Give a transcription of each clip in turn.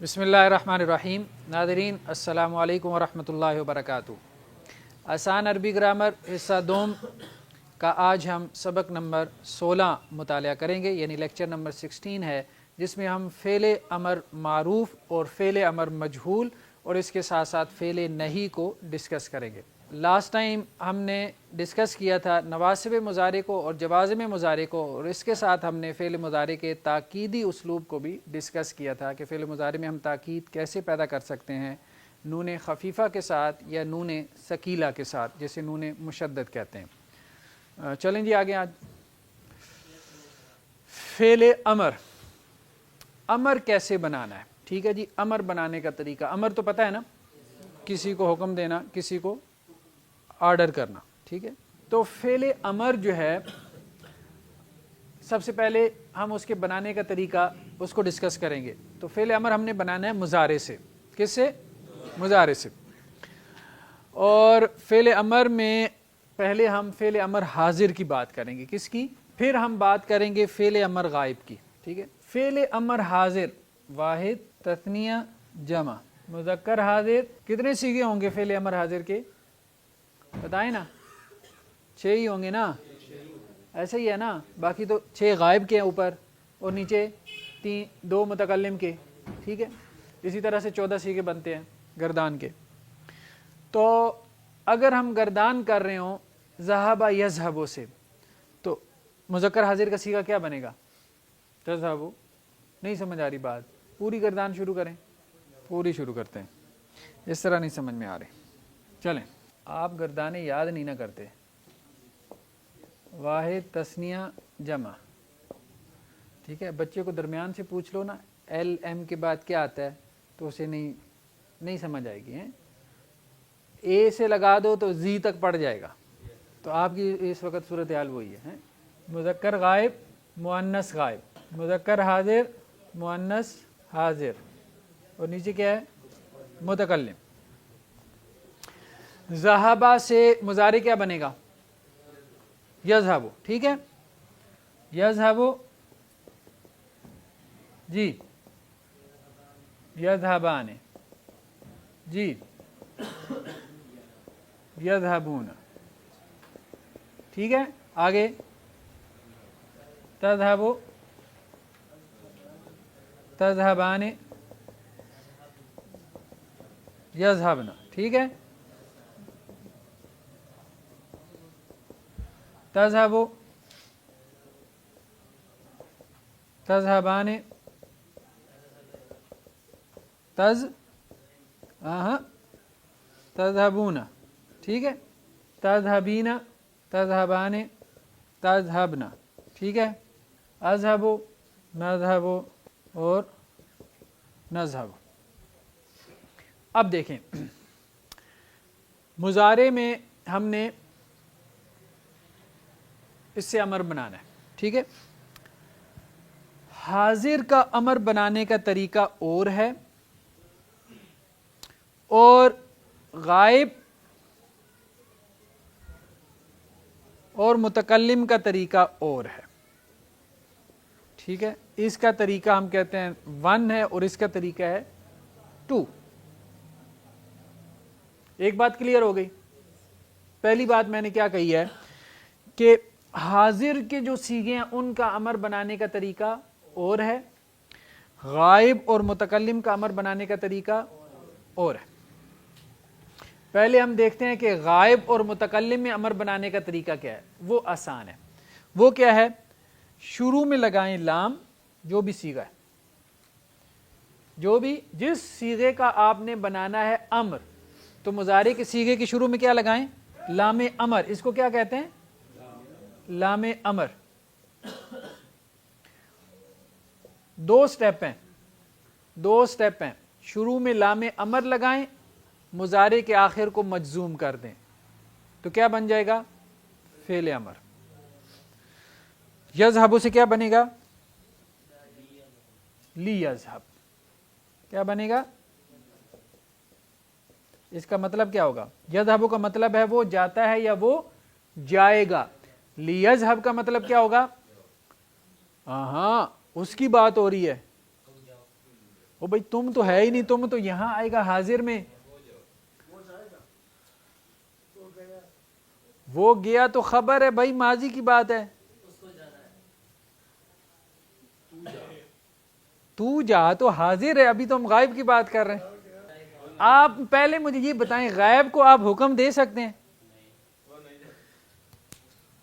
بسم اللہ الرحمن الرحیم۔ ناظرین السلام علیکم ورحمۃ اللہ وبرکاتہ۔ آسان عربی گرامر حصہ دوم کا آج ہم سبق نمبر 16 مطالعہ کریں گے، یعنی لیکچر نمبر 16 ہے، جس میں ہم فعل امر معروف اور فعل امر مجہول اور اس کے ساتھ ساتھ فعل نہی کو ڈسکس کریں گے۔ لاسٹ ٹائم ہم نے ڈسکس کیا تھا نواسب مضارع کو اور جوازم مضارع کو، اور اس کے ساتھ ہم نے فعل مضارع کے تاکیدی اسلوب کو بھی ڈسکس کیا تھا کہ فعل مضارع میں ہم تاکید کیسے پیدا کر سکتے ہیں، نون خفیفہ کے ساتھ یا نون ثقیلہ کے ساتھ، جسے نون مشدد کہتے ہیں۔ چلیں جی آگے۔ آج فعل امر کیسے بنانا ہے؟ ٹھیک ہے جی، امر بنانے کا طریقہ۔ امر تو پتہ ہے نا، کسی کو حکم دینا، کسی کو آرڈر کرنا، ٹھیک ہے۔ تو فعل امر جو ہے، سب سے پہلے ہم اس کے بنانے کا طریقہ اس کو ڈسکس کریں گے۔ تو فعل امر ہم نے بنانا ہے مضارع سے۔ کس سے؟ مضارع سے۔ اور فعل امر میں پہلے ہم فعل امر حاضر کی بات کریں گے۔ کس کی؟ پھر ہم بات کریں گے فعل امر غائب کی، ٹھیک ہے۔ فعل امر حاضر، واحد، تثنیہ، جمع، مذکر حاضر۔ کتنے صیغے ہوں گے فعل امر حاضر کے؟ بتائیں نا، 6 ہی ہوں گے نا، ایسا ہی ہے نا۔ باقی تو 6 غائب کے ہیں اوپر اور نیچے 2 متکلم کے، ٹھیک ہے۔ اسی طرح سے 14 صیغے بنتے ہیں گردان کے۔ تو اگر ہم گردان کر رہے ہوں ذہب یذہب سے، تو مذکر حاضر کا صیغہ کیا بنے گا؟ تذہب۔ نہیں سمجھ آ رہی بات؟ پوری گردان شروع کریں، پوری شروع کرتے ہیں، اس طرح نہیں سمجھ میں آ رہی۔ چلیں، آپ گردانے یاد نہیں نہ کرتے۔ واحد، تثنیہ، جمع، ٹھیک ہے۔ بچے کو درمیان سے پوچھ لو نا ایل ایم کے بعد کیا آتا ہے، تو اسے نہیں سمجھ آئے گی۔ اے سے لگا دو تو زی تک پڑ جائے گا۔ تو آپ کی اس وقت صورتحال وہی ہے۔ مذکر غائب، مؤنث غائب، مذکر حاضر، مؤنث حاضر، اور نیچے کیا ہے؟ متکلم۔ ذہبہ سے مضارع کیا بنے گا؟ یذہب، ٹھیک ہے۔ یذہب، جی، یذہبان، جی، یذہبون، ٹھیک ہے۔ آگے تذہب، تذہبان، یذہبن، ٹھیک ہے۔ تذہب، تذہبان، تذہبون، ٹھیک ہے۔ تذہبین، تذہبان، تذہبن، ٹھیک ہے۔ اذہب، نذہب اور نذہب۔ اب دیکھیں، مضارع میں ہم نے اس سے امر بنانا ہے، ٹھیک ہے۔ حاضر کا امر بنانے کا طریقہ اور ہے، اور غائب اور متکلم کا طریقہ اور ہے، ٹھیک ہے۔ اس کا طریقہ ہم کہتے ہیں 1 ہے اور اس کا طریقہ ہے 2۔ ایک بات کلیئر ہو گئی؟ پہلی بات میں نے کیا کہی ہے کہ حاضر کے جو صیغے ہیں ان کا امر بنانے کا طریقہ اور ہے، غائب اور متکلم کا امر بنانے کا طریقہ اور ہے۔ پہلے ہم دیکھتے ہیں کہ غائب اور متکلم میں امر بنانے کا طریقہ کیا ہے۔ وہ آسان ہے۔ وہ کیا ہے؟ شروع میں لگائیں لام، جو بھی صیغہ ہے، جو بھی جس صیغے کا آپ نے بنانا ہے امر، تو مضارع کے صیغے کے شروع میں کیا لگائیں؟ لام امر۔ اس کو کیا کہتے ہیں؟ لام امر۔ 2 سٹیپ ہیں، 2 سٹیپ ہیں۔ شروع میں لام امر لگائیں، مضارع کے آخر کو مجزوم کر دیں، تو کیا بن جائے گا؟ فعل امر۔ یذہب سے کیا بنے گا؟ لی یذہب۔ کیا بنے گا؟ اس کا مطلب کیا ہوگا؟ یذہب کا مطلب ہے وہ جاتا ہے یا وہ جائے گا۔ لی یذہب کا مطلب کیا ہوگا؟ ہاں اس کی بات ہو رہی ہے، او بھائی تم تو ہے ہی نہیں, تم تو یہاں آئے گا حاضر میں. وہ گیا تو خبر ہے بھائی, ماضی کی بات ہے. تو جا تو حاضر ہے, ابھی تو ہم غائب کی بات کر رہے ہیں. آپ پہلے مجھے یہ بتائیں, غائب کو آپ حکم دے سکتے ہیں؟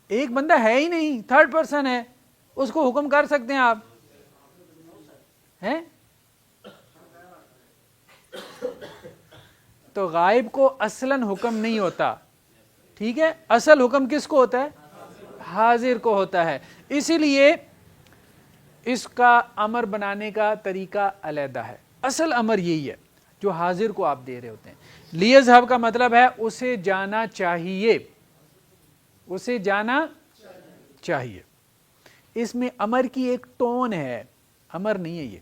ایک بندہ ہے ہی نہیں, تھرڈ پرسن ہے, اس کو حکم کر سکتے ہیں آپ ہیں؟ تو غائب کو اصلاً حکم نہیں ہوتا, ٹھیک ہے. اصل حکم کس کو ہوتا ہے؟ حاضر کو ہوتا ہے. اسی لیے اس کا امر بنانے کا طریقہ علیحدہ ہے. اصل امر یہی ہے جو حاضر کو آپ دے رہے ہوتے ہیں. لیذهب کا مطلب ہے اسے جانا چاہیے, اسے جانا چاہیے. اس میں امر کی ایک ٹون ہے, امر نہیں ہے یہ,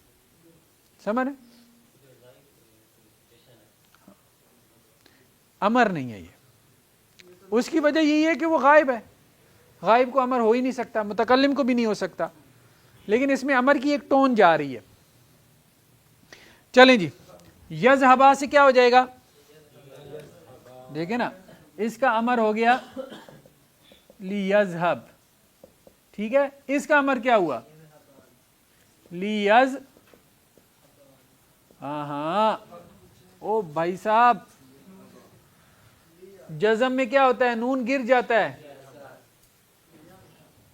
سمجھ؟ امر نہیں ہے یہ. اس کی وجہ یہی ہے کہ وہ غائب ہے, غائب کو امر ہو ہی نہیں سکتا, متکلم کو بھی نہیں ہو سکتا, لیکن اس میں امر کی ایک ٹون جا رہی ہے. چلیں جی, یذهبا سے کیا ہو جائے گا؟ دیکھیں نا, اس کا امر ہو گیا لیذهب, ٹھیک ہے. اس کا امر کیا ہوا؟ ہاں او بھائی صاحب, جزم میں کیا ہوتا ہے؟ نون گر جاتا ہے.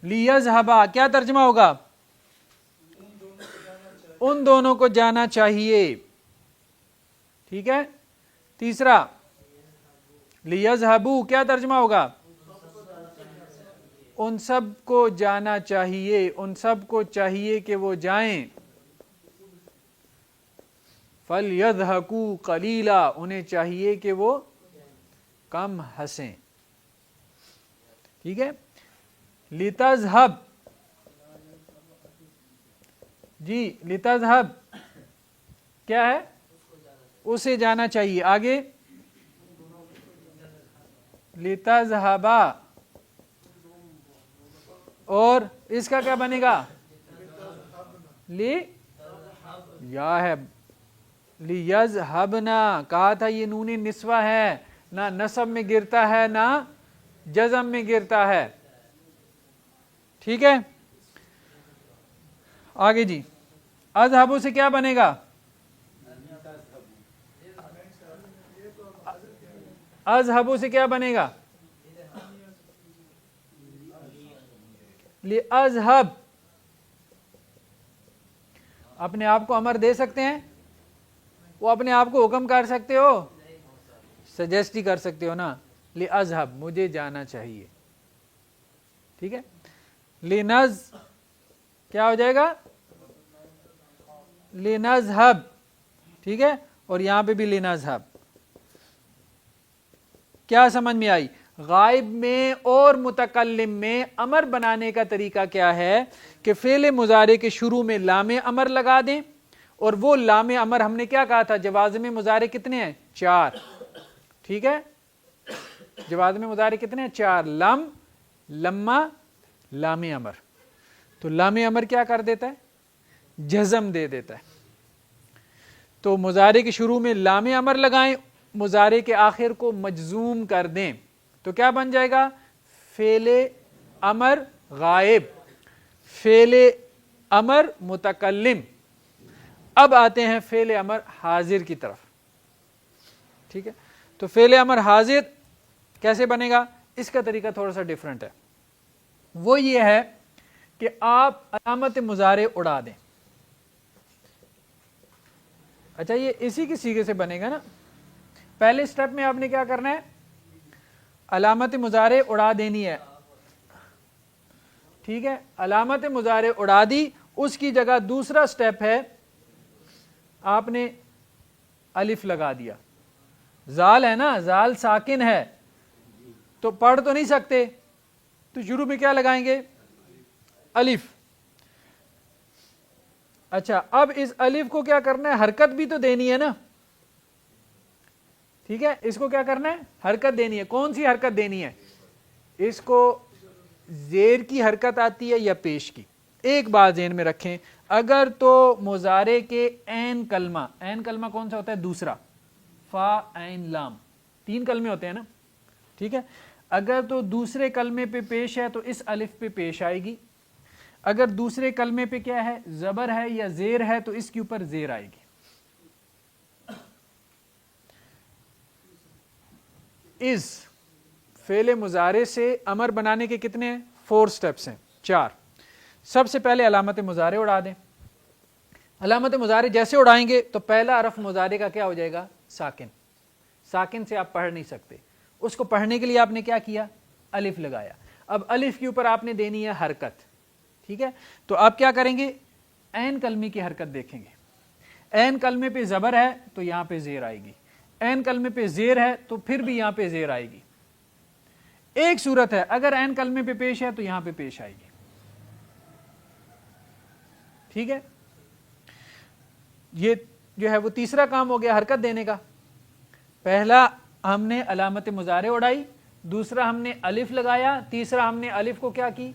لیذهبا کیا ترجمہ ہوگا؟ ان دونوں کو جانا چاہیے, ٹھیک ہے. تیسرا لیذهبوا کیا ترجمہ ہوگا؟ ان سب کو جانا چاہیے, ان سب کو چاہیے کہ وہ جائیں. فَلْيَضْحَكُوا قَلِيلًا انہیں چاہیے کہ وہ کم ہنسیں, ٹھیک ہے. لِتَذْهَبْ, جی لِتَذْهَبْ کیا ہے؟ اسے جانا چاہیے. آگے لِتَذْهَبَا, اور اس کا کیا بنے گا؟ یا ہے لیذهبنا, کہا تھا یہ نون نسوہ ہے, نہ نصب میں گرتا ہے نہ جزم میں گرتا ہے, ٹھیک ہے. آگے جی, اذهبوا سے کیا بنے گا؟ اذهبوا سے کیا بنے گا؟ لِأَذْهَبْ, اپنے آپ کو امر دے سکتے ہیں؟ وہ اپنے آپ کو حکم کر سکتے ہو؟ سجیسٹ ہی کر سکتے ہو نا, لِأَذْهَبْ مجھے جانا چاہیے, ٹھیک ہے. لِنَذْ کیا ہو جائے گا؟ لِنَذْهَبْ, ٹھیک ہے. اور یہاں پہ بھی لِنَذْهَبْ. کیا سمجھ میں آئی؟ غائب میں اور متکلم میں امر بنانے کا طریقہ کیا ہے کہ فعل مضارع کے شروع میں لام امر لگا دیں, اور وہ لام امر ہم نے کیا کہا تھا؟ جوازم مضارع کتنے ہیں؟ 4, ٹھیک ہے. جوازم مضارع کتنے ہیں؟ 4, لم, لما, لام امر. تو لام امر کیا کر دیتا ہے؟ جزم دے دیتا ہے. تو مضارع کے شروع میں لام امر لگائیں, مضارع کے آخر کو مجزوم کر دیں, تو کیا بن جائے گا؟ فعل امر غائب, فعل امر متکلم. اب آتے ہیں فعل امر حاضر کی طرف, ٹھیک ہے. تو فعل امر حاضر کیسے بنے گا؟ اس کا طریقہ تھوڑا سا ڈیفرنٹ ہے. وہ یہ ہے کہ آپ علامت مضارع اڑا دیں. اچھا, یہ اسی کی صیغے سے بنے گا نا. پہلے سٹیپ میں آپ نے کیا کرنا ہے؟ علامت مضارع اڑا دینی ہے, ٹھیک ہے. علامت مضارع اڑا دی, اس کی جگہ دوسرا سٹیپ ہے, آپ نے الف لگا دیا. زال ہے نا, زال ساکن ہے, تو پڑھ تو نہیں سکتے, تو شروع میں کیا لگائیں گے؟ الف. اچھا, اب اس الف کو کیا کرنا ہے؟ حرکت بھی تو دینی ہے نا, ٹھیک ہے. اس کو کیا کرنا ہے؟ حرکت دینی ہے. کون سی حرکت دینی ہے؟ اس کو زیر کی حرکت آتی ہے یا پیش کی؟ ایک بات ذہن میں رکھیں، اگر تو مضارع کے عین کلمہ کون سا ہوتا ہے؟ دوسرا، فا عین لام، 3 کلمے ہوتے ہیں نا، ٹھیک ہے، اگر تو دوسرے کلمے پہ پیش ہے تو اس الف پہ پیش آئے گی، اگر دوسرے کلمے پہ کیا ہے؟ زبر ہے یا زیر ہے تو اس کے اوپر زیر آئے گی۔ از فعل مضارع سے امر بنانے کے کتنے ہیں؟ 4 سٹیپس ہیں، 4۔ سب سے پہلے علامت مضارع اڑا دیں۔ علامت مضارع جیسے اڑائیں گے تو پہلا حرف مضارع کا کیا ہو جائے گا؟ ساکن۔ ساکن سے آپ پڑھ نہیں سکتے، اس کو پڑھنے کے لیے آپ نے کیا کیا؟ الف لگایا۔ اب الف کے اوپر آپ نے دینی ہے حرکت، ٹھیک ہے، تو آپ کیا کریں گے؟ عین کلمے کی حرکت دیکھیں گے۔ عین کلمے پہ زبر ہے تو یہاں پہ زیر آئے گی، عین کلمے پہ زیر ہے تو پھر بھی یہاں پہ زیر آئے گی۔ ایک صورت ہے اگر عین کلمے پہ پیش ہے تو یہاں پہ پیش آئے گی، ٹھیک ہے۔ یہ جو ہے وہ تیسرا کام ہو گیا حرکت دینے کا۔ پہلا ہم نے علامت مضارع اڑائی، دوسرا ہم نے الف لگایا، تیسرا ہم نے الف کو کیا کی؟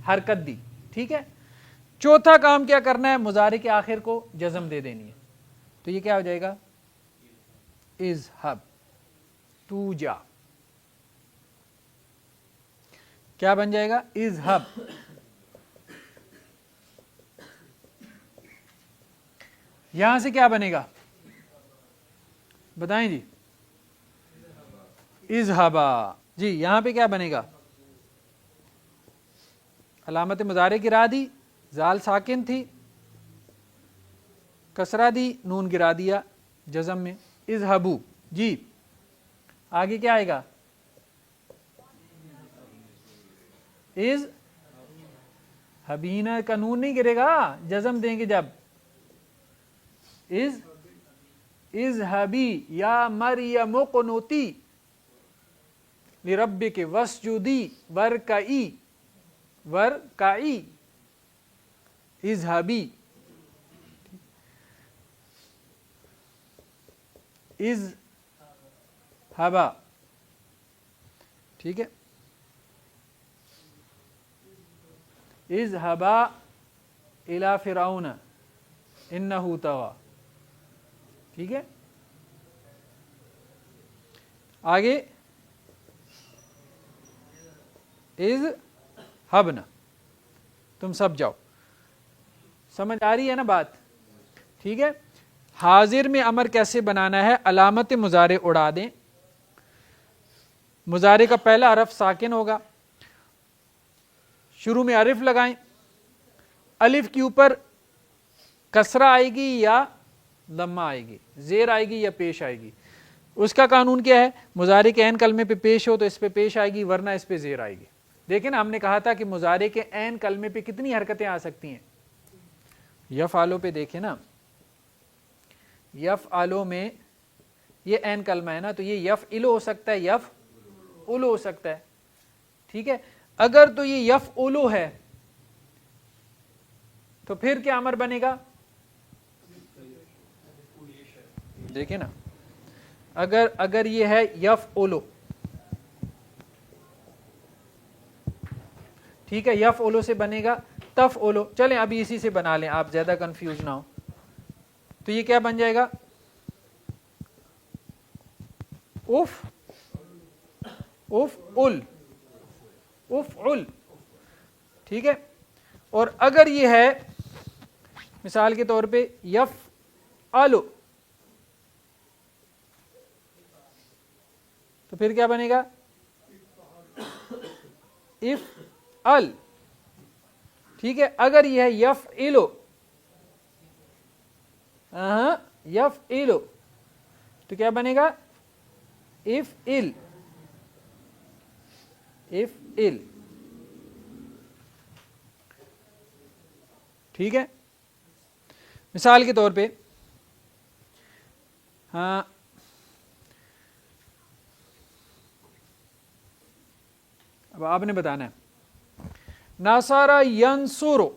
حرکت دی، ٹھیک ہے۔ چوتھا کام کیا کرنا ہے؟ مضارع کے آخر کو جزم دے دینی ہے، تو یہ کیا ہو جائے گا؟ اذهب، تو جا، کیا بن جائے گا؟ اذهب۔ یہاں سے کیا بنے گا؟ بتائیں جی، اذهبا، جی یہاں پہ کیا بنے گا؟ علامت مضارع گرا دی، زال ساکن تھی، کسرہ دی، نون گرا دیا جزم میں، اذهبوا، جی آگے کیا آئے گا؟ اذهبینا کا نون نہیں گرے گا، جزم دیں گے جب، اذهبی یا مریم قنوتی لربک واسجدی ورکعی، اذهبی، اذهبا، ٹھیک ہے، اذهبا الی فرعون انہ طغی، ٹھیک ہے۔ آگے اذهبنا، تم سب جاؤ، سمجھ آ رہی ہے نا بات؟ ٹھیک ہے۔ حاضر میں امر کیسے بنانا ہے؟ علامت مضارع اڑا دیں، مضارع کا پہلا حرف ساکن ہوگا، شروع میں الف لگائیں، الف کے اوپر کسرہ آئے گی یا ضمہ آئے گی، زیر آئے گی یا پیش آئے گی۔ اس کا قانون کیا ہے؟ مضارع کے عین کلمے پہ پیش ہو تو اس پہ پیش آئے گی، ورنہ اس پہ زیر آئے گی۔ دیکھیں نا، ہم نے کہا تھا کہ مضارع کے عین کلمے پہ کتنی حرکتیں آ سکتی ہیں؟ یفعلو پہ دیکھیں نا، یفعلو میں یہ عین کلمہ ہے نا، تو یہ یفعلو ہو سکتا ہے، یفعلو ہو سکتا ہے، ٹھیک ہے۔ اگر تو یہ یفعلو ہے تو پھر کیا امر بنے گا؟ دیکھیں نا، اگر یہ ہے یفعلو، ٹھیک ہے، یفعلو سے بنے گا تفعلو، چلیں ابھی اسی سے بنا لیں، آپ زیادہ کنفیوز نہ ہو، تو یہ کیا بن جائے گا؟ افعل، ٹھیک ہے۔ اور اگر یہ ہے مثال کے طور پہ یفعلو، تو پھر کیا بنے گا؟ افعل، ٹھیک ہے۔ اگر یہ ہے یفعلو، یفعلو، تو کیا بنے گا؟ افعل، افعل، ٹھیک ہے۔ مثال کے طور پہ ہاں، اب آپ نے بتانا ہے، ناصارا ینصرو،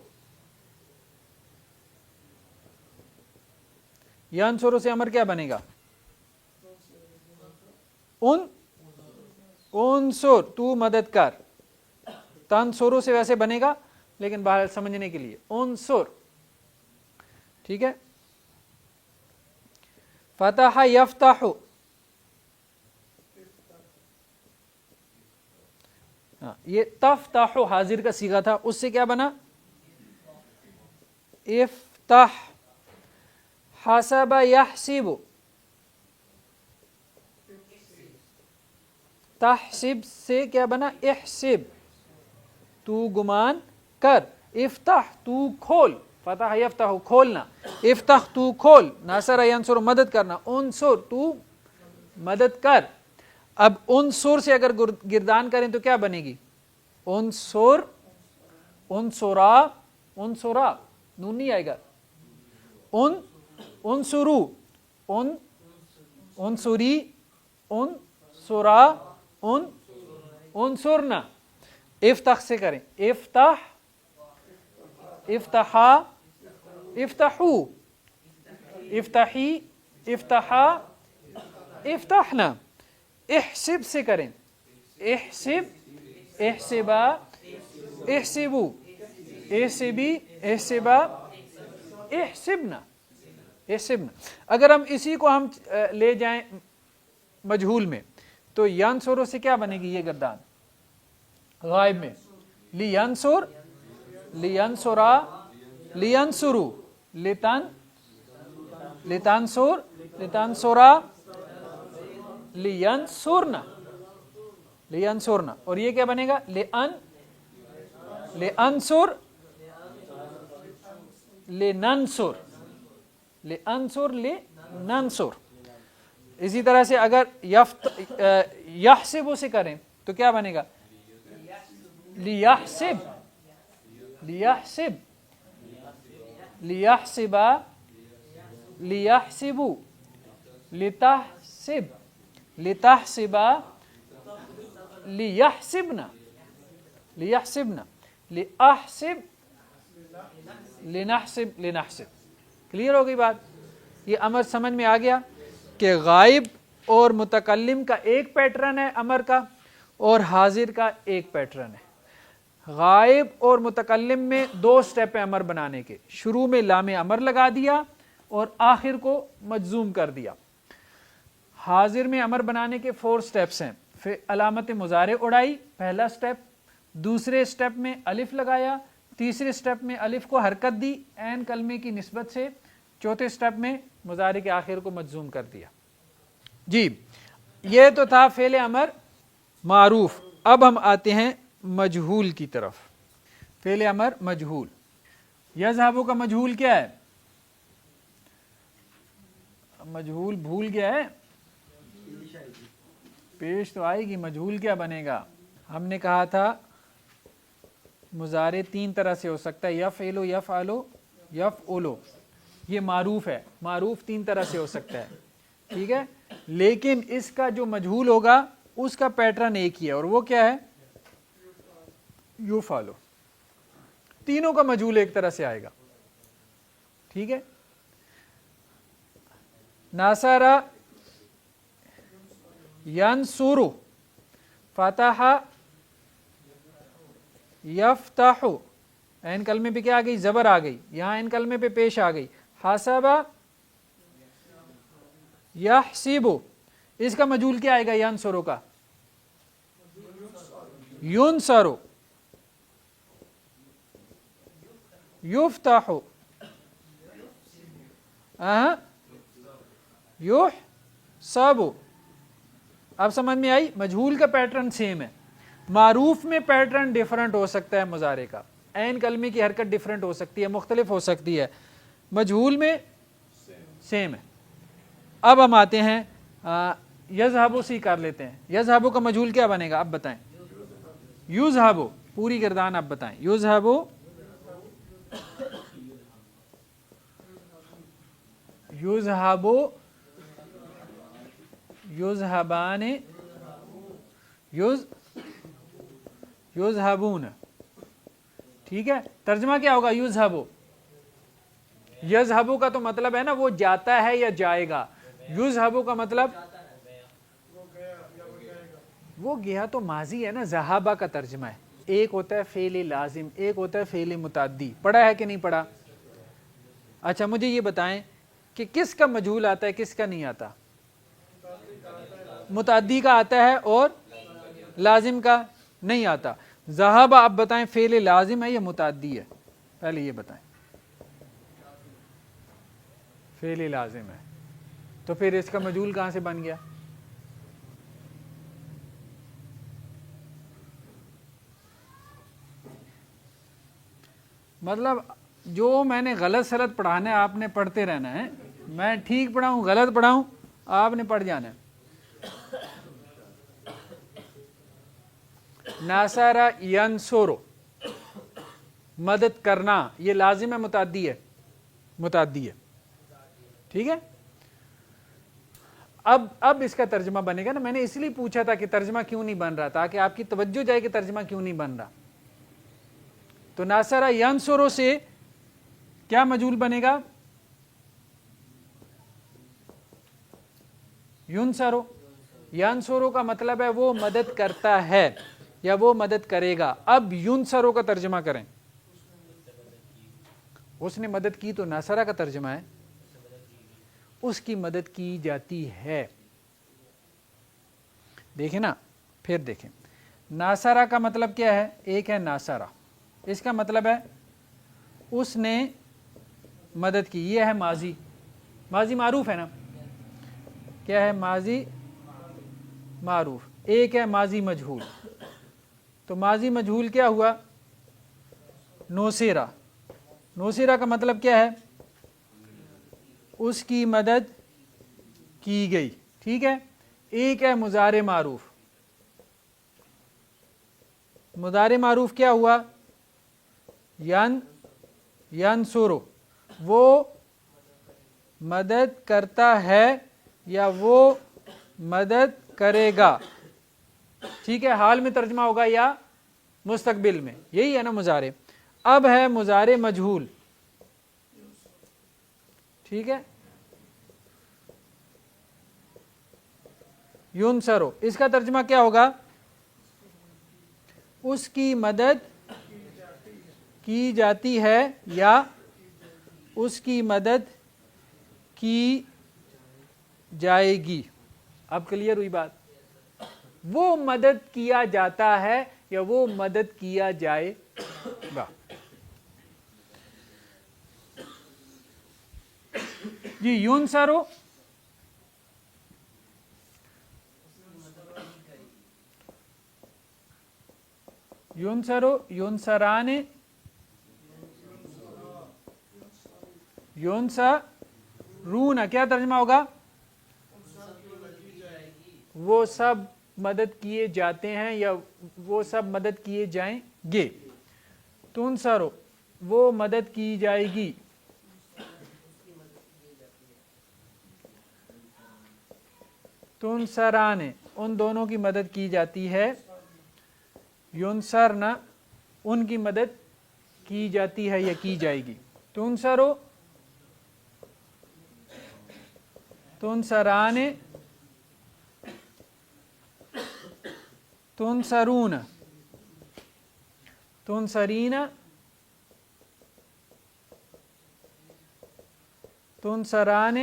ینصرو سے امر کیا بنے گا؟ انصر، تو مدد کر، تنصرو سے ویسے بنے گا لیکن بہرحال سمجھنے کے لیے انصر. ٹھیک ہے. فتح یفتح, یہ تفتح حاضر کا صیغہ تھا, اس سے کیا بنا افتح. حسب یحسب, تحسب سے کیا بنا احسب, تو گمان کر. افتح تو کھول, فتح یفتح کھولنا, افتح تو کھول, ناصر ینصر مدد کرنا, انصر تو مدد کر. اب انصر سے اگر گردان کریں تو کیا بنے گی انصر, انصرا, انصرا نون نہیں آئے گا, انصرو, انصری, انصرا, انصرنا. افتح سے کریں افتح, افتحا, افتحو, افتحی, افتحا, افتحنا. احسب سے کریں احسب, احسبا, احسبو, احسبی, احسبا, احسبنا, احسبنا. اگر ہم اسی کو ہم لے جائیں مجہول میں تو ینصرو سے کیا بنے گی یہ گردان غائب میں, لینصر, لینصرا, لینصرو, لتنصر, لتنصرا, لینصرنا, لینصرنا. اور یہ کیا بنے گا لانصر, لننصر, لانصر, لننصر. اسی طرح سے اگر یحسب سے کریں تو کیا بنے گا لیحسب, لیحسب, لیحسبا, لیحسبو, لتحسب, لتحسبا, لیحسبنا, لیحسبنا, لیحسب, لنحسب, لنحسب. کلیئر ہو گئی بات؟ یہ امر سمجھ میں آ گیا کہ غائب اور متکلم کا ایک پیٹرن ہے امر کا اور حاضر کا ایک پیٹرن ہے. غائب اور متکلم میں 2 سٹیپ ہیں امر بنانے کے, شروع میں لام امر لگا دیا اور آخر کو مجزوم کر دیا. حاضر میں امر بنانے کے 4 سٹیپس ہیں. پھر علامت مضارع اڑائی پہلا سٹیپ, دوسرے سٹیپ میں الف لگایا, تیسرے سٹیپ میں الف کو حرکت دی عین کلمے کی نسبت سے, چوتھے سٹیپ میں مضارع کے آخر کو مجزوم کر دیا. جی یہ تو تھا فعل امر معروف. اب ہم آتے ہیں مجہول کی طرف. فعل امر مجہول. یذهب کا مجہول کیا ہے؟ مجہول بھول گیا ہے, پیش تو آئے گی. مجہول کیا بنے گا؟ ہم نے کہا تھا مضارع 3 طرح سے ہو سکتا ہے, یفعلو, یفعلو, یفعلو. یہ معروف ہے, معروف 3 طرح سے ہو سکتا ہے. ٹھیک ہے, لیکن اس کا جو مجہول ہوگا اس کا پیٹرن ایک ہی ہے, اور وہ کیا ہے؟ یفعلو. تینوں کا مجہول ایک طرح سے آئے گا. ٹھیک ہے, ناصرہ ینصر, فتح یفتح. عین کلمے پہ کیا آ گئی؟ زبر آ گئی. یہاں عین کلمے پہ پیش آ گئی. حسب یحسب, اس کا مجہول کیا آئے گا ینصر کا؟ ینصر. یفتح, یحسب. اب سمجھ میں آئی؟ مجہول کا پیٹرن سیم ہے. معروف میں پیٹرن ڈیفرنٹ ہو سکتا ہے مضارع کا, عین کلمے کی حرکت ڈیفرنٹ ہو سکتی ہے, مختلف ہو سکتی ہے. مجہول میں سیم ہے. اب ہم آتے ہیں یذهب سے کر لیتے ہیں. یذهب کا مجہول کیا بنے گا اب بتائیں؟ یذهب. پوری گردان اب بتائیں. یذهب, یذهب, یذهبان, یذهبون. ٹھیک ہے, ترجمہ کیا ہوگا؟ یذهب. یذهب کا تو مطلب ہے نا وہ جاتا ہے یا جائے گا. یذهب کا مطلب وہ گیا تو ماضی ہے نا, ذہابہ کا ترجمہ ہے. ایک ہوتا ہے فعل لازم، ایک ہوتا ہے فعل متعدی. پڑھا ہے کہ نہیں پڑھا؟ اچھا مجھے یہ بتائیں کہ کس کا مجہول آتا ہے کس کا نہیں آتا؟ متعدی کا آتا ہے اور لازم کا نہیں آتا. ذہب آپ بتائیں فعل لازم ہے یا متعدی ہے؟ پہلے یہ بتائیں. فعل لازم ہے. تو پھر اس کا مجہول کہاں سے بن گیا؟ مطلب جو میں نے غلط سلط پڑھانا ہے آپ نے پڑھتے رہنا ہے. میں ٹھیک پڑھاؤں غلط پڑھاؤں آپ نے پڑھ جانا ہے. ناصرہ ینصرو، مدد کرنا، یہ لازم ہے متعدی ہے؟ متعدی ہے. ٹھیک ہے. اب اس کا ترجمہ بنے گا نا. میں نے اس لیے پوچھا تھا کہ ترجمہ کیوں نہیں بن رہا، تاکہ آپ کی توجہ جائے کہ ترجمہ کیوں نہیں بن رہا. تو ناصرہ ینصرو سے کیا مجہول بنے گا؟ ینصرو. ینصرو کا مطلب ہے وہ مدد کرتا ہے یا وہ مدد کرے گا. اب ینصرو کا ترجمہ کریں. اس نے مدد کی تو ناصرہ کا ترجمہ ہے اس کی مدد کی جاتی ہے. دیکھیں نا پھر دیکھیں. ناصرہ کا مطلب کیا ہے؟ ایک ہے ناصرہ، اس کا مطلب ہے اس نے مدد کی. یہ ہے ماضی، ماضی معروف ہے نا. کیا ہے؟ ماضی معروف. ایک ہے ماضی مجہول. تو ماضی مجہول کیا ہوا؟ نوسیرہ. نوسیرہ کا مطلب کیا ہے؟ اس کی مدد کی گئی. ٹھیک ہے. ایک ہے مضارع معروف. مضارع معروف کیا ہوا؟ ینصرو. وہ مدد کرتا ہے یا وہ مدد کرے گا. ٹھیک ہے. حال میں ترجمہ ہوگا یا مستقبل میں، یہی ہے نا مضارع. اب ہے مضارع مجہول. ٹھیک ہے. ینصرو، اس کا ترجمہ کیا ہوگا؟ اس کی مدد کی جاتی ہے یا اس کی مدد کی جائے گی. اب کلیئر ہوئی بات؟ وہ مدد کیا جاتا ہے یا وہ مدد کیا جائے گا. جی ینصرو ینصرو ینصران ینصرون، کیا ترجمہ ہوگا؟ وہ سب مدد کیے جاتے ہیں یا وہ سب مدد کیے جائیں گے. تنصرو، وہ مدد کی جائے گی. تنصران، ان دونوں کی مدد کی جاتی ہے. ینصرن، ان کی مدد کی جاتی ہے یا کی جائے گی. تنصرو تنصران تنصرون تنصرین تنصران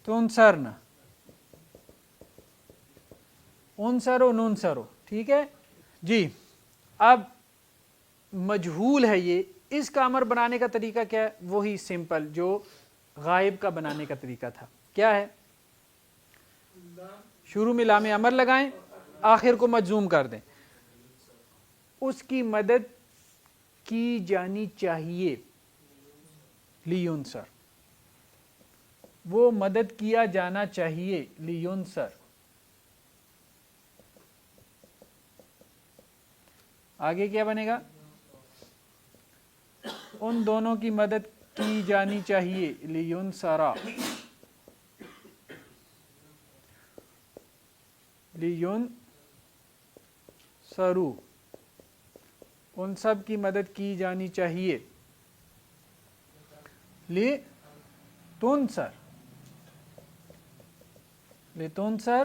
تنصرن انصرو ننصرو. ٹھیک ہے جی. اب مجہول ہے یہ، اس کا امر بنانے کا طریقہ کیا ہے؟ وہی سمپل جو غائب کا بنانے کا طریقہ تھا. کیا ہے؟ شروع میں لام امر لگائیں، آخر کو مجزوم کر دیں. اس کی مدد کی جانی چاہیے. لینصر، وہ مدد کیا جانا چاہیے. لینصر. آگے کیا بنے گا؟ ان دونوں کی مدد کی جانی چاہیے. لینصرا لینصرو، ان سب کی مدد کی جانی چاہیے. لتنصر لتنصر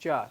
4,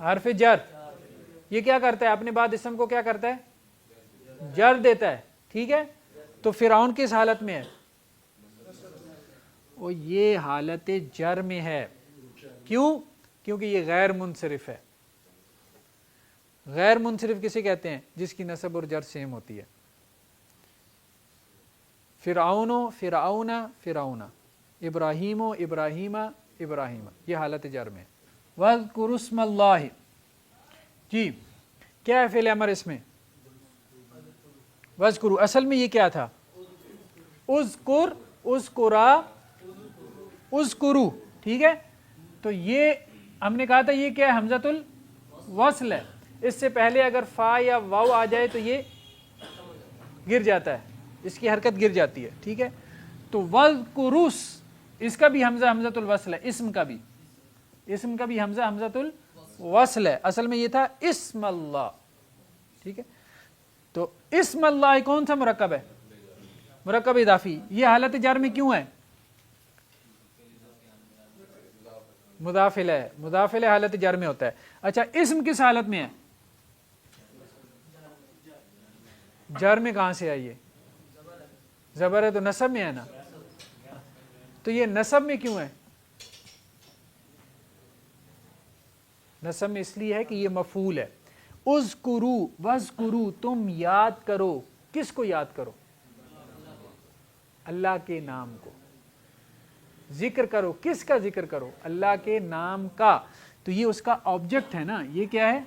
حرف جر، یہ کیا کرتا ہے اپنے بعد اسم کو کیا کرتا ہے؟ جر دیتا ہے، ٹھیک ہے. تو فرعون کس حالت میں ہے؟ وہ یہ حالت جر میں ہے. کیوں؟ کیونکہ یہ غیر منصرف ہے. غیر منصرف کسے کہتے ہیں؟ جس کی نسب اور جر سیم ہوتی ہے. فرعون فرعون فرعون، ابراہیم ابراہیم ابراہیم، یہ حالت جر میں. وَاذْكُرُ اسْمَ اللَّهِ، جی کیا ہے فعل امر اس میں؟ وَاذْكُرُ، اصل میں یہ کیا تھا؟ اذکر، اذکرا، اذکرو، ٹھیک ہے. تو یہ ہم نے کہا تھا یہ کیا ہے؟ حمزۃ الوصل ہے. اس سے پہلے اگر فا یا واو آ جائے تو یہ گر جاتا ہے، اس کی حرکت گر جاتی ہے، ٹھیک ہے. تو وَاذْكُرُ، اس کا بھی حمزہ حمزۃ الوصل ہے، اسم کا بھی حمزہ حمزۃ الوصل ہے. اصل میں یہ تھا اسم اللہ، ٹھیک ہے. تو اسم اللہ کون سا مرکب ہے؟ مرکب اضافی. یہ حالت جر میں کیوں ہے؟ مضاف الیہ ہے، مضاف الیہ حالت جر میں ہوتا ہے. اچھا اسم کس حالت میں ہے؟ جر میں کہاں سے آئیے؟ زبر ہے تو نصب میں ہے نا. تو یہ نصب میں کیوں ہے؟ نصب میں اس لیے ہے کہ یہ مفعول ہے. اذکرو وذکرو، تم یاد کرو. کس کو یاد کرو؟ اللہ کے نام کو. ذکر کرو، کس کا ذکر کرو؟ اللہ کے نام کا. تو یہ اس کا آبجیکٹ ہے نا. یہ کیا ہے؟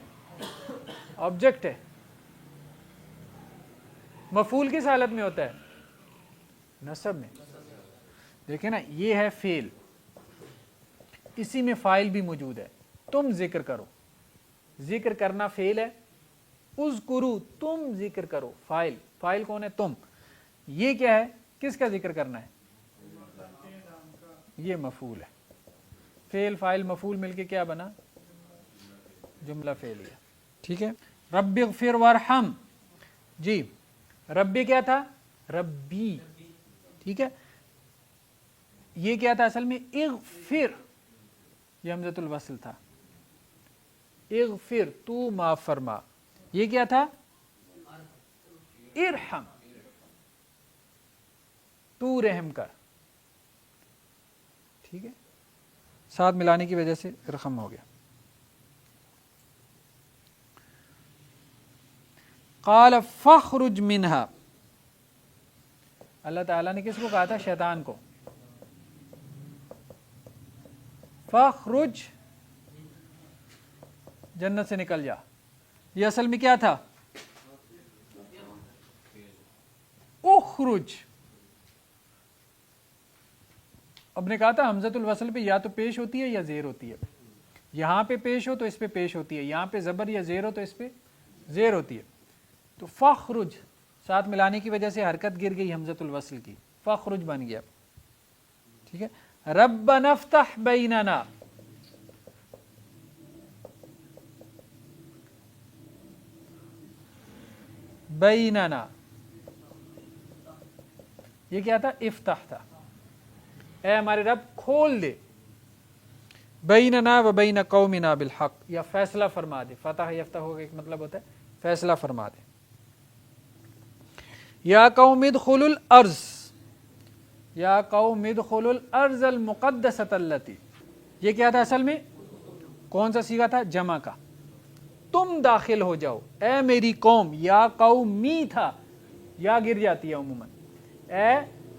آبجیکٹ ہے. مفعول کس حالت میں ہوتا ہے؟ نصب میں. دیکھیں نا یہ ہے فعل، اسی میں فاعل بھی موجود ہے. تم ذکر کرو، ذکر کرنا فعل ہے. اذکرو، تم ذکر کرو، فاعل. فاعل کون ہے؟ تم. یہ کیا ہے؟ کس کا ذکر کرنا ہے؟ یہ مفعول ہے. فعل فاعل مفعول مل کے کیا بنا؟ جملہ فعلیہ، ٹھیک ہے. رب اغفر وارحم، جی ربی کیا تھا؟ ربی، ٹھیک ہے. یہ کیا تھا اصل میں؟ اغفر، یہ حمزۃ الوصل تھا. اغفر، تو معاف فرما. یہ کیا تھا؟ ارحم، تو رحم کر، ٹھیک ہے. ساتھ ملانے کی وجہ سے رحم ہو گیا. قال فاخرج منها، اللہ تعالیٰ نے کس کو کہا تھا؟ شیطان کو. فاخرج، جنت سے نکل جا. یہ اصل میں کیا تھا؟ اخرج. اب نے کہا تھا حمزۃ الوصل پہ یا تو پیش ہوتی ہے یا زیر ہوتی ہے. یہاں پہ پیش ہو تو اس پہ پیش ہوتی ہے، یہاں پہ زبر یا زیر ہو تو اس پہ زیر ہوتی ہے. تو فاخرج ساتھ ملانے کی وجہ سے حرکت گر گئی حمزۃ الوصل کی، فاخرج بن گیا، ٹھیک ہے. ربنا افتح بیننا، بیننا یہ کیا تھا؟ افتح تھا. اے ہمارے رب کھول دے، بیننا و بین قومنا بالحق، یا فیصلہ فرما دے. فتح یفتح ہو کا ایک مطلب ہوتا ہے فیصلہ فرما دے. یا قوم ادخلوا الارض، یا قوم ادخلوا الارض المقدسۃ التی، یہ کیا تھا اصل میں؟ کون سا صیغہ تھا؟ جمع کا. تم داخل ہو جاؤ، اے میری قوم. یا قومی تھا، یا گر جاتی ہے عموماً. اے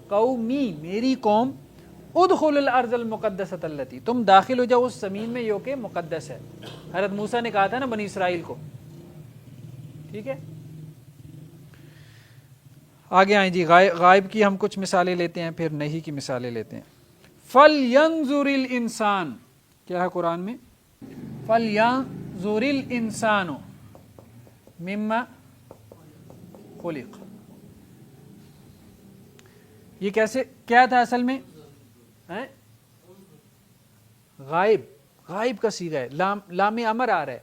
قومی، میری قوم. ادخلوا الارض المقدسۃ التی، تم داخل ہو جاؤ اس زمین میں جو کہ مقدس ہے. حضرت موسیٰ نے کہا تھا نا بنی اسرائیل کو، ٹھیک ہے. آگے آئیں جی. غائب کی ہم کچھ مثالیں لیتے ہیں، پھر نہیں کی مثالیں لیتے ہیں. فَلْيَنْظُرِ الْإِنسَانُ، کیا ہے قرآن میں؟ فَلْيَنْظُرِ الْإِنسَانُ مِمَّا خُلِقَ. یہ کیسے کیا تھا اصل میں؟ غائب، غائب کا صیغہ ہے. لام امر آ رہا ہے.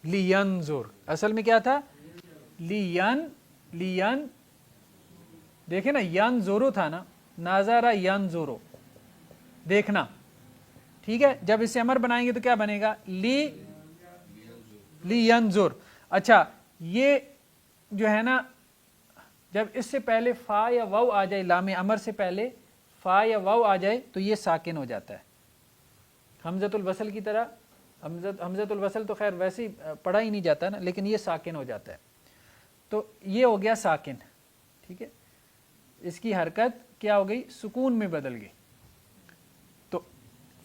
لِيَنْظُرْ، اصل میں کیا تھا؟ لین، دیکھیں نا ینظرو تھا نا، ناظرہ ینظرو، دیکھنا، ٹھیک ہے. جب اسے امر بنائیں گے تو کیا بنے گا؟ لینظر. اچھا یہ جو ہے نا جب اس سے پہلے فا یا واو آ جائے، لام امر سے پہلے فا یا واو آ جائے تو یہ ساکن ہو جاتا ہے حمزۃ الوصل کی طرح. حمزۃ الوصل تو خیر ویسے ہی پڑھا ہی نہیں جاتا نا، لیکن یہ ساکن ہو جاتا ہے. تو یہ ہو گیا ساکن. ٹھیک ہے، اس کی حرکت کیا ہو گئی؟ سکون میں بدل گئی. تو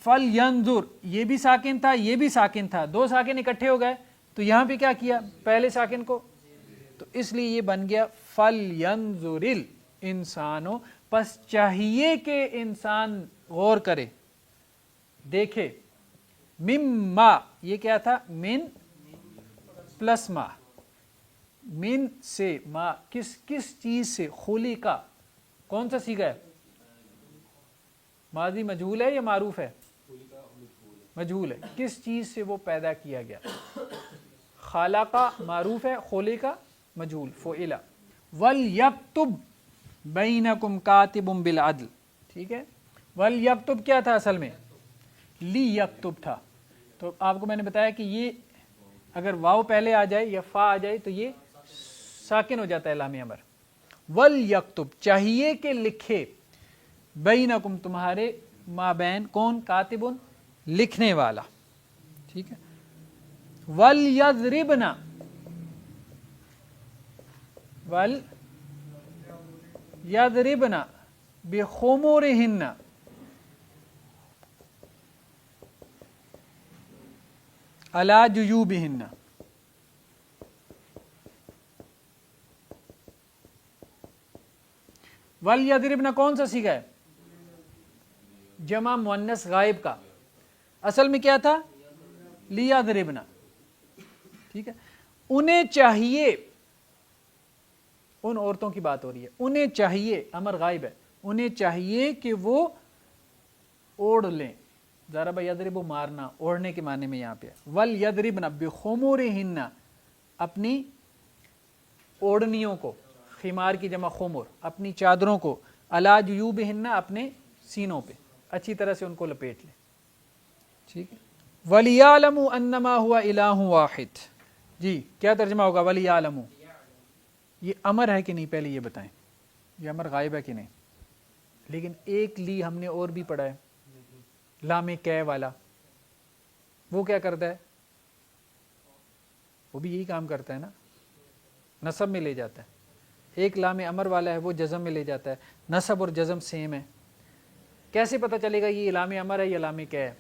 فَلْيَنْظُرْ یہ بھی ساکن تھا، یہ بھی ساکن تھا، دو ساکن اکٹھے ہو گئے. تو یہاں پہ کیا کیا؟ پہلے ساکن کو، تو اس لیے یہ بن گیا فَلْيَنْظُرِ الْإِنسَانُ. پس چاہیے کہ انسان غور کرے، دیکھے. مما یہ کیا تھا؟ من پلس ما، من سے، ما کس چیز سے؟ خلقہ کون سا صیغہ ہے؟ ماضی مجہول ہے یا معروف ہے؟ مجہول ہے. کس چیز سے وہ پیدا کیا گیا؟ خالقہ معروف ہے، خلقہ مجہول، فعل. وَلْيَكْتُبْ بَيْنَكُمْ كَاتِبٌ بِالْعَدْلِ. ٹھیک ہے، وَلْيَكْتُبْ کیا تھا اصل میں؟ لِيَكْتُبْ تھا. تو آپ کو میں نے بتایا کہ یہ اگر واو پہلے آ جائے یا فا آ جائے تو یہ ساکن ہو جاتا ہے لام امر. وَلْيَكْتُبْ چاہیے کہ لکھے، بینکم تمہارے مابین، کون؟ کاتبن لکھنے والا. ٹھیک ہے. وَلْيَضْرِبْنَ بِخُمُرِهِنَّ عَلَى جُيُوبِهِنَّ. وَلْيَضْرِبْنَ کون سا صیغہ ہے؟ جمع مؤنث غائب کا. اصل میں کیا تھا؟ لِيَضْرِبْنَ. ٹھیک ہے، انہیں چاہیے، ان عورتوں کی بات ہو رہی ہے، انہیں چاہیے، امر غائب ہے، انہیں چاہیے کہ وہ اوڑھ لیں. ضرب یضرب مارنا، اوڑھنے کے معنی میں یہاں پہ. وَلْيَضْرِبْنَ بِخُمُرِهِنَّ اپنی اوڑھنیوں کو، خمار کی جمع خمر، اپنی چادروں کو، عَلَى جُيُوبِهِنَّ اپنے سینوں پہ، اچھی طرح سے ان کو لپیٹ لیں. ٹھیک ہے. وَلِيَعْلَمُوا أَنَّمَا هُوَ إِلَٰهٌ وَاحِدٌ. جی کیا ترجمہ ہوگا؟ وَلِيَعْلَمُوا یہ امر ہے کہ نہیں؟ پہلے یہ بتائیں، یہ امر غائب ہے کہ نہیں؟ لیکن ایک لی ہم نے اور بھی پڑھا ہے، لام کی والا. وہ کیا کرتا ہے؟ وہ بھی یہی کام کرتا ہے نا، نصب میں لے جاتا ہے. ایک لام امر والا ہے وہ جزم میں لے جاتا ہے. نصب اور جزم سیم ہے. کیسے پتہ چلے گا یہ لام امر ہے یا لام کی ہے؟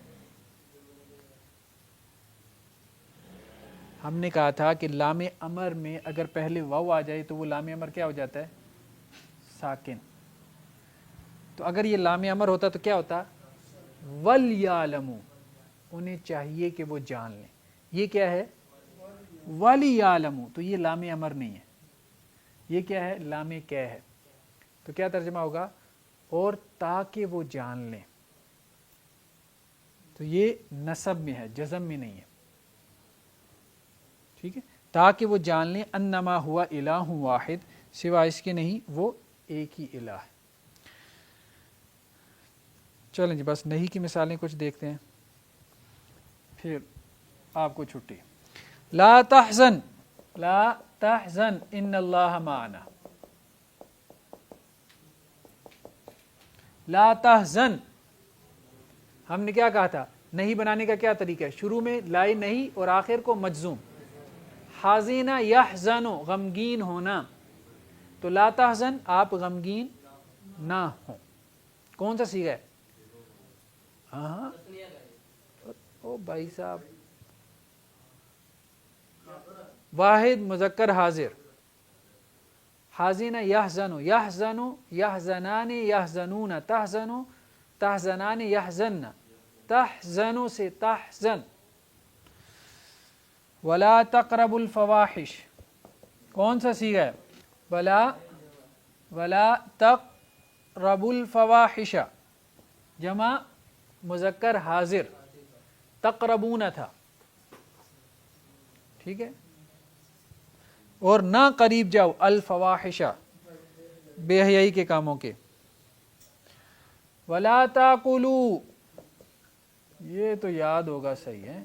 ہم نے کہا تھا کہ لام امر میں اگر پہلے واو آ جائے تو وہ لام امر کیا ہو جاتا ہے؟ ساکن. تو اگر یہ لام امر ہوتا تو کیا ہوتا؟ وَلْيَعْلَمُوا انہیں چاہیے کہ وہ جان لیں. یہ کیا ہے؟ وَلِيَعْلَمُوا. تو یہ لام امر نہیں ہے، یہ کیا ہے؟ لام کی ہے. تو کیا ترجمہ ہوگا؟ اور تاکہ وہ جان لیں. تو یہ نصب میں ہے، جزم میں نہیں ہے. ٹھیک ہے، تاکہ وہ جان لیں انما ہوا الہ واحد، سوا اس کے نہیں وہ ایک ہی الہ ہے. چلیں جی بس نہیں کی مثالیں کچھ دیکھتے ہیں پھر آپ کو چھٹی. لا تحزن، لا تحزن ان اللہ معنا. لا تحزن ہم نے کیا کہا تھا؟ نہیں بنانے کا کیا طریقہ ہے؟ شروع میں لائے نہیں اور آخر کو مجزوم. حازینہ یحزن غمگین ہونا، تو لا تحزن آپ غمگین نہ ہوں. کون سا صیغہ ہے؟ ہاں او بھائی صاحب، واحد مذکر حاضر. حازینہ یحزن، یحزن یحزنان یحزنون، تحزن تحزنان یحزن، تحزن سے تحزن. ولا تقربوا الفواحش کون سا صیغہ ہے؟ ولا تقربوا الفواحش جمع مذکر حاضر، تقربون تھا. ٹھیک ہے، اور نہ قریب جاؤ الفواحش بے حیائی کے کاموں کے. ولا تاکلوا یہ تو یاد ہوگا صحیح ہے.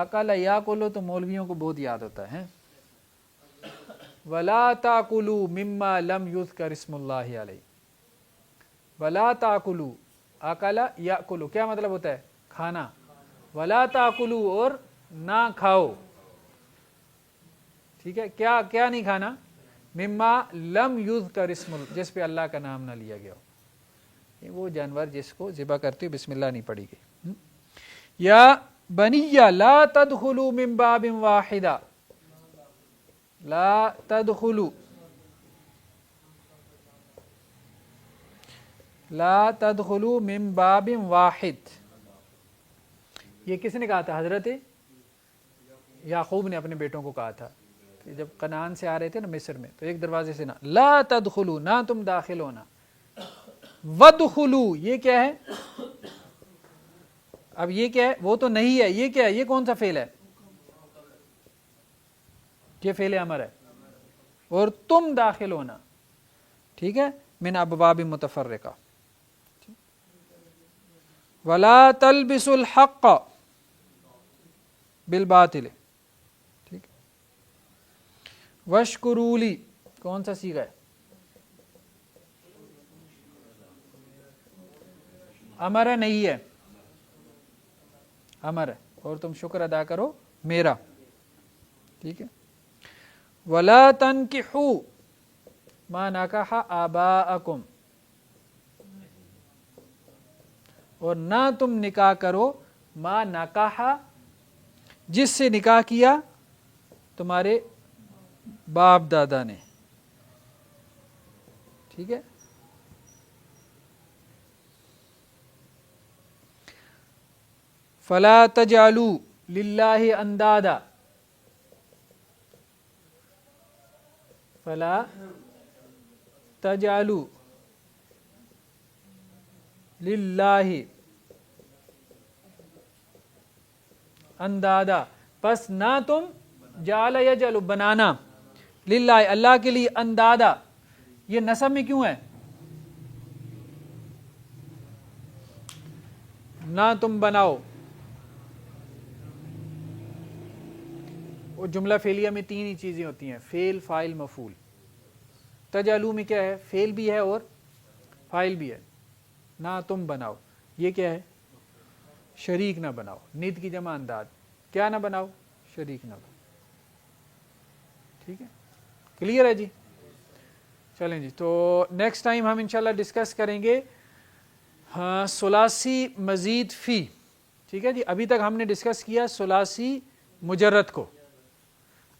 اکل یاکلو تو مولویوں کو بہت یاد ہوتا ہے. ولا تاکلوا مما لم یذکر اسم اللہ علیہ. ولا تاکلوا، اکل یاکلو کیا مطلب ہوتا ہے؟ کھانا. ولا تاکلوا اور نہ کھاؤ. ٹھیک ہے، کیا کیا نہیں کھانا؟ مما لم یذکر اسم اللہ، جس پہ اللہ کا نام نہ لیا گیا ہو. وہ جانور جس کو ذبح کرتے ہو بسم اللہ نہیں پڑھی گئی. یا بنی لا تدخلوا من باب واحدہ، لا تدخلوا، لا تدخلوا من باب واحد. یہ کس نے کہا تھا؟ حضرت یعقوب نے اپنے بیٹوں کو کہا تھا کہ جب کنعان سے آ رہے تھے نا مصر میں، تو ایک دروازے سے نہ، لا تدخلوا، نہ تم داخل ہونا. ودخلوا یہ کیا ہے؟ اب یہ کیا ہے؟ وہ تو نہیں ہے، یہ کیا ہے؟ یہ کون سا فعل ہے؟ یہ فعل امر ہے. اور تم داخل ہونا. ٹھیک ہے، من ابواب متفرقہ. ولا تلبسوا الحق بالباطل. ٹھیک، واشکروا لی کون سا صیغہ ہے؟ امر ہے، نہیں ہے؟ امر ہے. اور تم شکر ادا کرو میرا. ٹھیک ہے. ولا تنکحوا ما نکح آباءکم، اور نہ تم نکاح کرو ما نکح، جس سے نکاح کیا تمہارے باپ دادا نے. ٹھیک ہے. فلا تجعلوا للہ اندادا، فلا تجعلوا للہ اندادا، پس نہ تم جعل یجعل بنانا للہ اللہ کے لیے اندادا. یہ نسب میں کیوں ہے؟ نہ تم بناؤ. اور جملہ فعلیہ میں تین ہی چیزیں ہوتی ہیں، فعل، فاعل، مفعول. تجعلوا میں کیا ہے؟ فعل بھی ہے اور فاعل بھی ہے. نہ تم بناؤ یہ کیا ہے؟ شریک نہ بناؤ. ند کی جمع انداد. کیا نہ بناؤ؟ شریک نہ بناؤ. ٹھیک ہے، کلیئر ہے جی؟ چلیں جی، تو نیکسٹ ٹائم ہم انشاءاللہ ڈسکس کریں گے ثلاثی مزید فی. ٹھیک ہے جی، ابھی تک ہم نے ڈسکس کیا ثلاثی مجرد کو.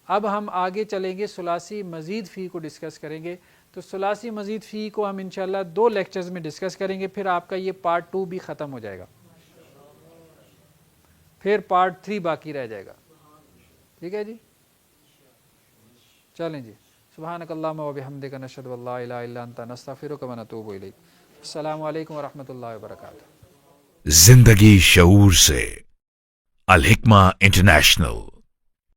اب ہم آگے چلیں گے ثلاثی مزید فی کو ڈسکس کریں گے. تو ثلاثی مزید فی کو ہم انشاءاللہ 2 لیکچرز میں ڈسکس کریں گے، پھر آپ کا یہ پارٹ 2 بھی ختم ہو جائے گا، پھر پارٹ 3 باقی رہ جائے گا. ٹھیک ہے جی، چلیں جی. سبحانک اللہم و بحمدک نشہد ان لا الہ الا انت نستغفرک و نتوب الیک. السلام علیکم ورحمۃ اللہ وبرکاتہ. زندگی شعور سے، الحکمہ انٹرنیشنل.